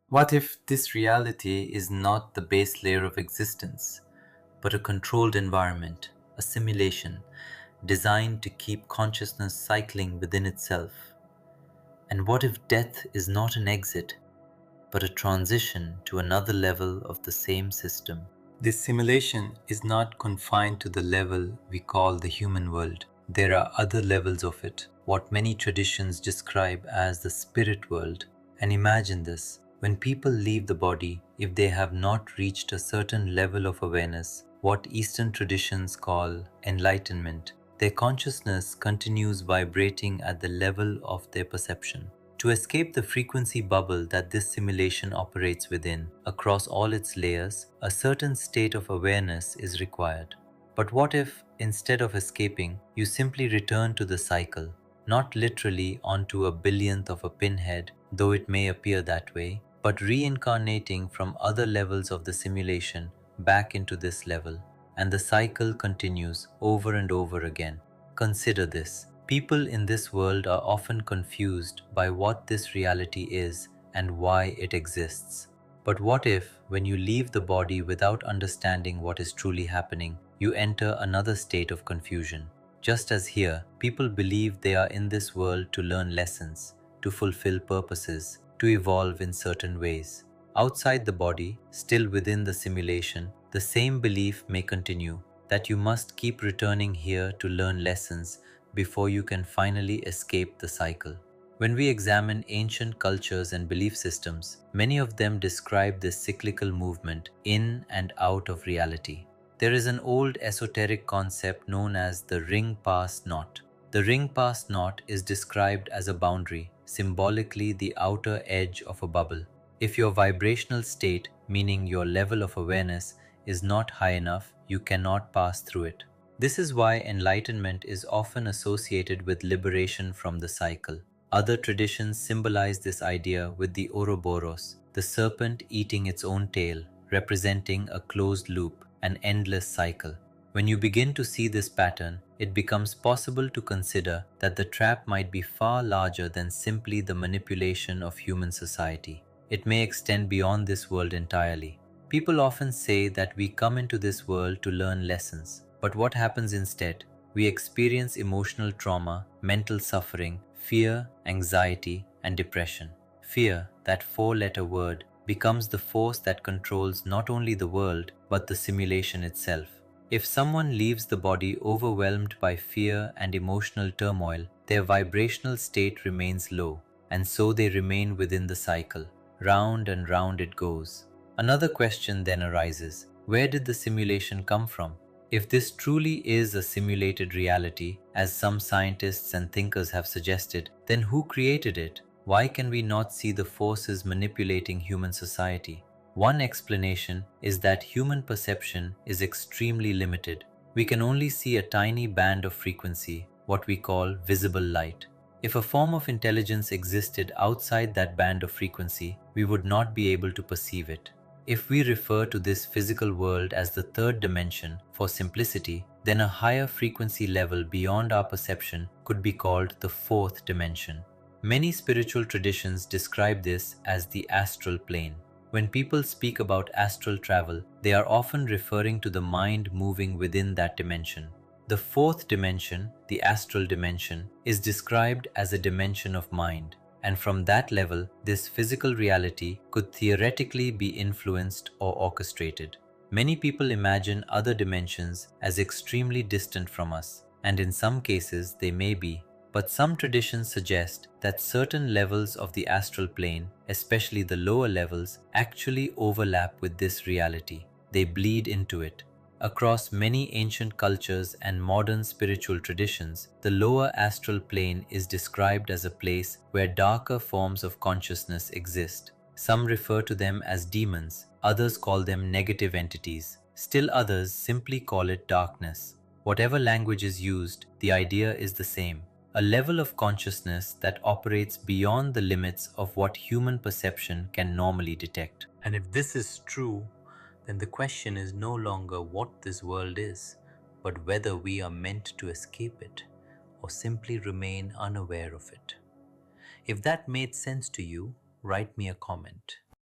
What if this reality is not the base layer of existence, but a controlled environment, a simulation designed to keep consciousness cycling within itself? And what if death is not an exit, but a transition to another level of the same system? This simulation is not confined to the level we call the human world. There are other levels of it, what many traditions describe as the spirit world. And imagine this, when people leave the body, if they have not reached a certain level of awareness, what Eastern traditions call enlightenment, their consciousness continues vibrating at the level of their perception. To escape the frequency bubble that this simulation operates within, across all its layers, a certain state of awareness is required. But what if, instead of escaping, you simply return to the cycle, not literally onto a billionth of a pinhead, though it may appear that way, but reincarnating from other levels of the simulation back into this level, and the cycle continues over and over again. Consider this. People in this world are often confused by what this reality is and why it exists. But what if, when you leave the body without understanding what is truly happening, you enter another state of confusion? Just as here, people believe they are in this world to learn lessons, to fulfill purposes, to evolve in certain ways. Outside the body, still within the simulation, the same belief may continue that you must keep returning here to learn lessons before you can finally escape the cycle. When we examine ancient cultures and belief systems, many of them describe this cyclical movement in and out of reality. There is an old esoteric concept known as the ring pass knot. The ring pass knot is described as a boundary, symbolically the outer edge of a bubble. If your vibrational state, meaning your level of awareness, is not high enough, you cannot pass through it. This is why enlightenment is often associated with liberation from the cycle. Other traditions symbolize this idea with the Ouroboros, the serpent eating its own tail, representing a closed loop, an endless cycle. When you begin to see this pattern, it becomes possible to consider that the trap might be far larger than simply the manipulation of human society. It may extend beyond this world entirely. People often say that we come into this world to learn lessons, but what happens instead? We experience emotional trauma, mental suffering, fear, anxiety, and depression. Fear, that four-letter word, becomes the force that controls not only the world, but the simulation itself. If someone leaves the body overwhelmed by fear and emotional turmoil, their vibrational state remains low, and so they remain within the cycle. Round and round it goes. Another question then arises: where did the simulation come from? If this truly is a simulated reality, as some scientists and thinkers have suggested, then who created it? Why can we not see the forces manipulating human society? One explanation is that human perception is extremely limited. We can only see a tiny band of frequency, what we call visible light. If a form of intelligence existed outside that band of frequency, we would not be able to perceive it. If we refer to this physical world as the third dimension for simplicity, then a higher frequency level beyond our perception could be called the fourth dimension. Many spiritual traditions describe this as the astral plane. When people speak about astral travel, they are often referring to the mind moving within that dimension. The fourth dimension, the astral dimension, is described as a dimension of mind. And from that level, this physical reality could theoretically be influenced or orchestrated. Many people imagine other dimensions as extremely distant from us, and in some cases they may be. But some traditions suggest that certain levels of the astral plane, especially the lower levels, actually overlap with this reality. They bleed into it. Across many ancient cultures and modern spiritual traditions, the lower astral plane is described as a place where darker forms of consciousness exist. Some refer to them as demons, others call them negative entities. Still others simply call it darkness. Whatever language is used, the idea is the same. A level of consciousness that operates beyond the limits of what human perception can normally detect. And if this is true, then the question is no longer what this world is, but whether we are meant to escape it or simply remain unaware of it. If that made sense to you, write me a comment.